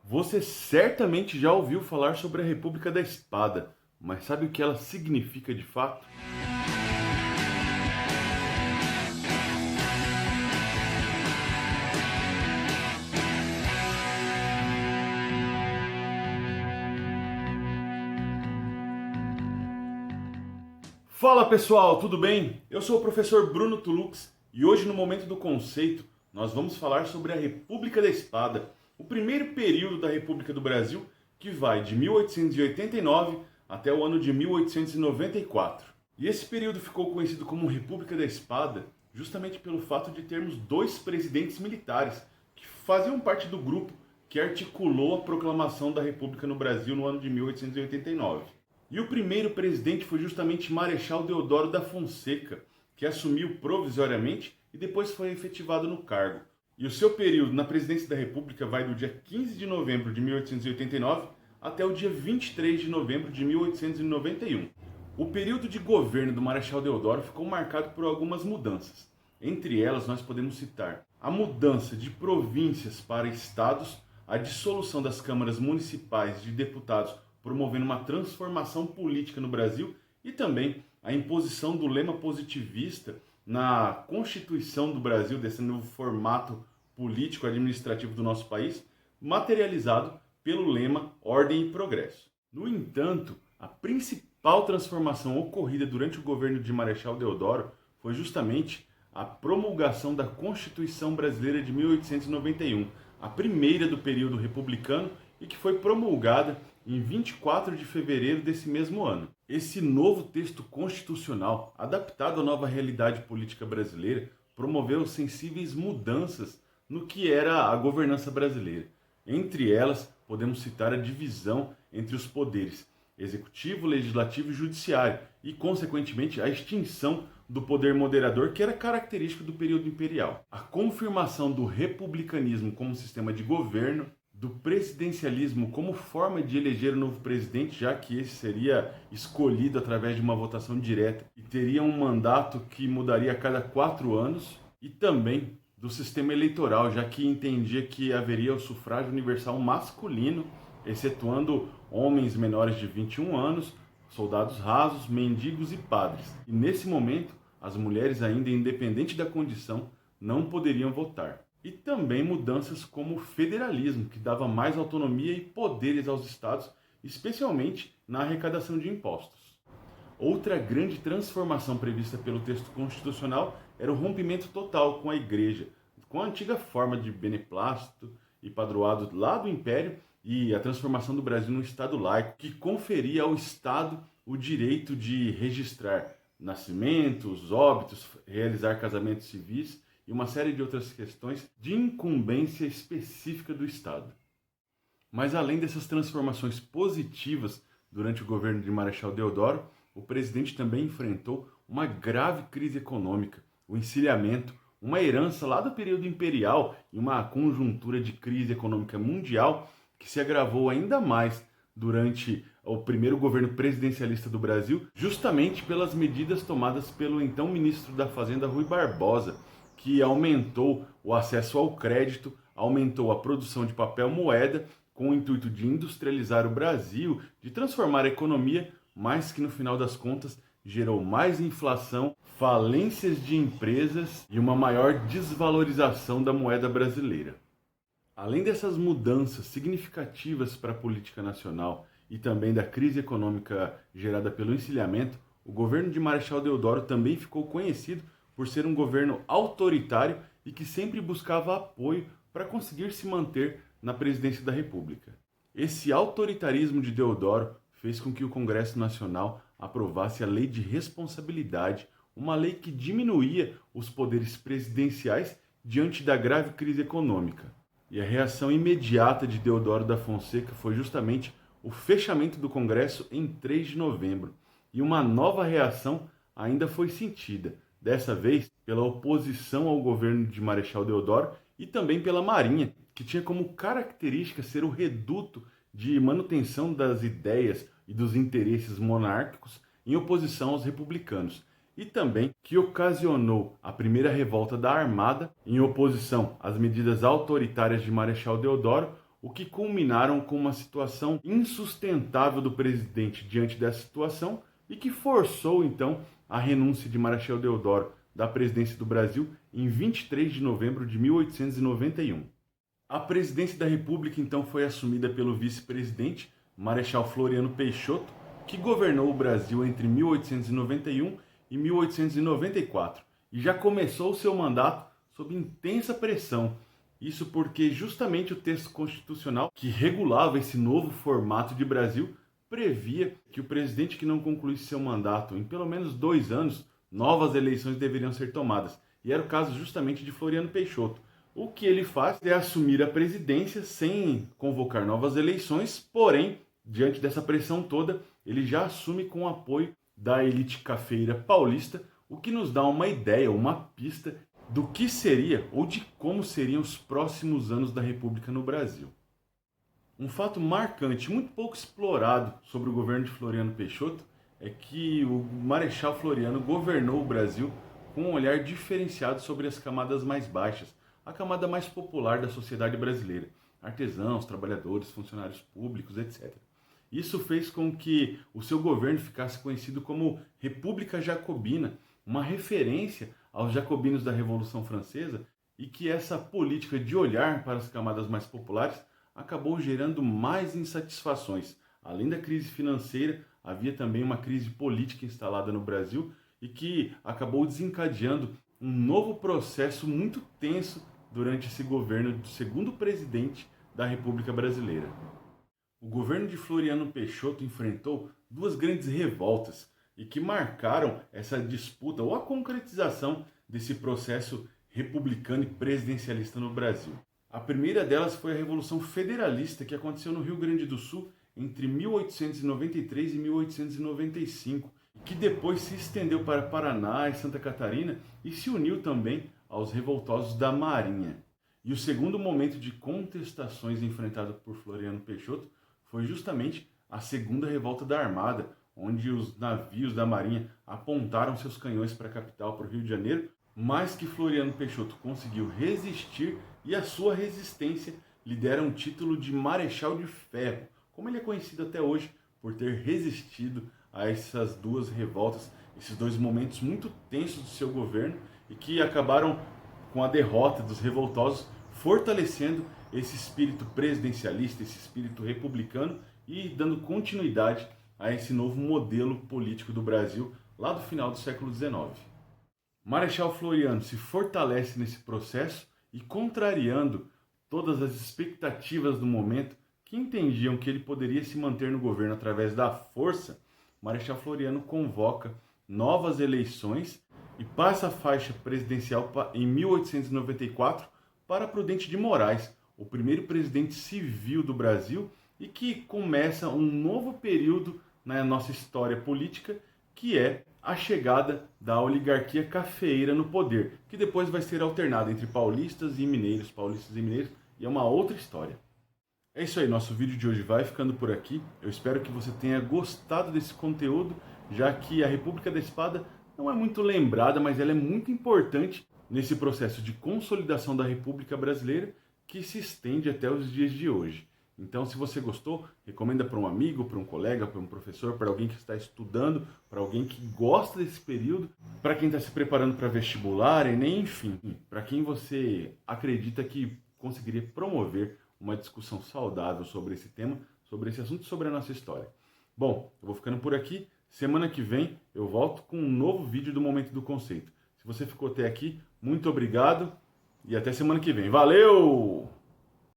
Você certamente já ouviu falar sobre a República da Espada, mas sabe o que ela significa de fato? Fala pessoal, tudo bem? Eu sou o professor Bruno Tulux e hoje, no Momento do Conceito, nós vamos falar sobre a República da Espada, o primeiro período da República do Brasil que vai de 1889 até o ano de 1894. E esse período ficou conhecido como República da Espada justamente pelo fato de termos dois presidentes militares que faziam parte do grupo que articulou a proclamação da República no Brasil no ano de 1889. E o primeiro presidente foi justamente Marechal Deodoro da Fonseca, que assumiu provisoriamente e depois foi efetivado no cargo. E o seu período na presidência da República vai do dia 15 de novembro de 1889 até o dia 23 de novembro de 1891. O período de governo do Marechal Deodoro ficou marcado por algumas mudanças. Entre elas, nós podemos citar a mudança de províncias para estados, a dissolução das câmaras municipais de deputados, promovendo uma transformação política no Brasil, e também a imposição do lema positivista na Constituição do Brasil, desse novo formato político-administrativo do nosso país, materializado pelo lema Ordem e Progresso. No entanto, a principal transformação ocorrida durante o governo de Marechal Deodoro foi justamente a promulgação da Constituição Brasileira de 1891, a primeira do período republicano e que foi promulgada em 24 de fevereiro desse mesmo ano. Esse novo texto constitucional, adaptado à nova realidade política brasileira, promoveu sensíveis mudanças no que era a governança brasileira. Entre elas, podemos citar a divisão entre os poderes executivo, legislativo e judiciário, e, consequentemente, a extinção do poder moderador, que era característico do período imperial. A confirmação do republicanismo como sistema de governo, do presidencialismo como forma de eleger o novo presidente, já que esse seria escolhido através de uma votação direta e teria um mandato que mudaria a cada 4 anos, e também do sistema eleitoral, já que entendia que haveria o sufrágio universal masculino, excetuando homens menores de 21 anos, soldados rasos, mendigos e padres. E nesse momento, as mulheres, ainda independente da condição, não poderiam votar. E também mudanças como o federalismo, que dava mais autonomia e poderes aos estados, especialmente na arrecadação de impostos. Outra grande transformação prevista pelo texto constitucional era o rompimento total com a Igreja, com a antiga forma de beneplácito e padroado lá do Império, e a transformação do Brasil num Estado laico, que conferia ao Estado o direito de registrar nascimentos, óbitos, realizar casamentos civis e uma série de outras questões de incumbência específica do Estado. Mas além dessas transformações positivas durante o governo de Marechal Deodoro, o presidente também enfrentou uma grave crise econômica, o encilhamento, uma herança lá do período imperial e uma conjuntura de crise econômica mundial que se agravou ainda mais durante o primeiro governo presidencialista do Brasil, justamente pelas medidas tomadas pelo então ministro da Fazenda, Rui Barbosa, que aumentou o acesso ao crédito, aumentou a produção de papel moeda, com o intuito de industrializar o Brasil, de transformar a economia, mas que no final das contas gerou mais inflação, falências de empresas e uma maior desvalorização da moeda brasileira. Além dessas mudanças significativas para a política nacional e também da crise econômica gerada pelo encilhamento, o governo de Marechal Deodoro também ficou conhecido por ser um governo autoritário e que sempre buscava apoio para conseguir se manter na presidência da República. Esse autoritarismo de Deodoro fez com que o Congresso Nacional aprovasse a Lei de Responsabilidade, uma lei que diminuía os poderes presidenciais diante da grave crise econômica. E a reação imediata de Deodoro da Fonseca foi justamente o fechamento do Congresso em 3 de novembro. E uma nova reação ainda foi sentida, dessa vez pela oposição ao governo de Marechal Deodoro e também pela Marinha, que tinha como característica ser o reduto de manutenção das ideias e dos interesses monárquicos em oposição aos republicanos, e também que ocasionou a primeira revolta da Armada em oposição às medidas autoritárias de Marechal Deodoro, o que culminaram com uma situação insustentável do presidente diante dessa situação e que forçou, então, a renúncia de Marechal Deodoro da presidência do Brasil em 23 de novembro de 1891. A presidência da República, então, foi assumida pelo vice-presidente, Marechal Floriano Peixoto, que governou o Brasil entre 1891 e 1894 e já começou o seu mandato sob intensa pressão. Isso porque justamente o texto constitucional que regulava esse novo formato de Brasil previa que o presidente que não concluísse seu mandato em pelo menos 2 anos, novas eleições deveriam ser tomadas. E era o caso justamente de Floriano Peixoto. O que ele faz é assumir a presidência sem convocar novas eleições, porém, diante dessa pressão toda, ele já assume com o apoio da elite cafeira paulista, o que nos dá uma ideia, uma pista do que seria ou de como seriam os próximos anos da República no Brasil. Um fato marcante, muito pouco explorado sobre o governo de Floriano Peixoto, é que o Marechal Floriano governou o Brasil com um olhar diferenciado sobre as camadas mais baixas, a camada mais popular da sociedade brasileira, artesãos, trabalhadores, funcionários públicos, etc. Isso fez com que o seu governo ficasse conhecido como República Jacobina, uma referência aos jacobinos da Revolução Francesa, e que essa política de olhar para as camadas mais populares acabou gerando mais insatisfações. Além da crise financeira, havia também uma crise política instalada no Brasil e que acabou desencadeando um novo processo muito tenso durante esse governo do segundo presidente da República Brasileira. O governo de Floriano Peixoto enfrentou 2 grandes revoltas e que marcaram essa disputa ou a concretização desse processo republicano e presidencialista no Brasil. A primeira delas foi a Revolução Federalista, que aconteceu no Rio Grande do Sul entre 1893 e 1895, que depois se estendeu para Paraná e Santa Catarina e se uniu também aos revoltosos da Marinha. E o segundo momento de contestações enfrentado por Floriano Peixoto foi justamente a segunda revolta da Armada, onde os navios da Marinha apontaram seus canhões para a capital, para o Rio de Janeiro, mas que Floriano Peixoto conseguiu resistir e a sua resistência lhe deram o título de Marechal de Ferro, como ele é conhecido até hoje por ter resistido a essas 2 revoltas, esses 2 momentos muito tensos do seu governo e que acabaram com a derrota dos revoltosos, fortalecendo esse espírito presidencialista, esse espírito republicano e dando continuidade a esse novo modelo político do Brasil lá do final do século XIX. Marechal Floriano se fortalece nesse processo e, contrariando todas as expectativas do momento que entendiam que ele poderia se manter no governo através da força, Marechal Floriano convoca novas eleições e passa a faixa presidencial em 1894 para Prudente de Moraes, o primeiro presidente civil do Brasil e que começa um novo período na nossa história política, que é a chegada da oligarquia cafeeira no poder, que depois vai ser alternada entre paulistas e mineiros, e é uma outra história. É isso aí, nosso vídeo de hoje vai ficando por aqui. Eu espero que você tenha gostado desse conteúdo, já que a República da Espada não é muito lembrada, mas ela é muito importante nesse processo de consolidação da República Brasileira que se estende até os dias de hoje. Então, se você gostou, recomenda para um amigo, para um colega, para um professor, para alguém que está estudando, para alguém que gosta desse período, para quem está se preparando para vestibular, Enem, enfim, para quem você acredita que conseguiria promover uma discussão saudável sobre esse tema, sobre esse assunto, sobre a nossa história. Bom, eu vou ficando por aqui. Semana que vem eu volto com um novo vídeo do Momento do Conceito. Se você ficou até aqui, muito obrigado e até semana que vem. Valeu!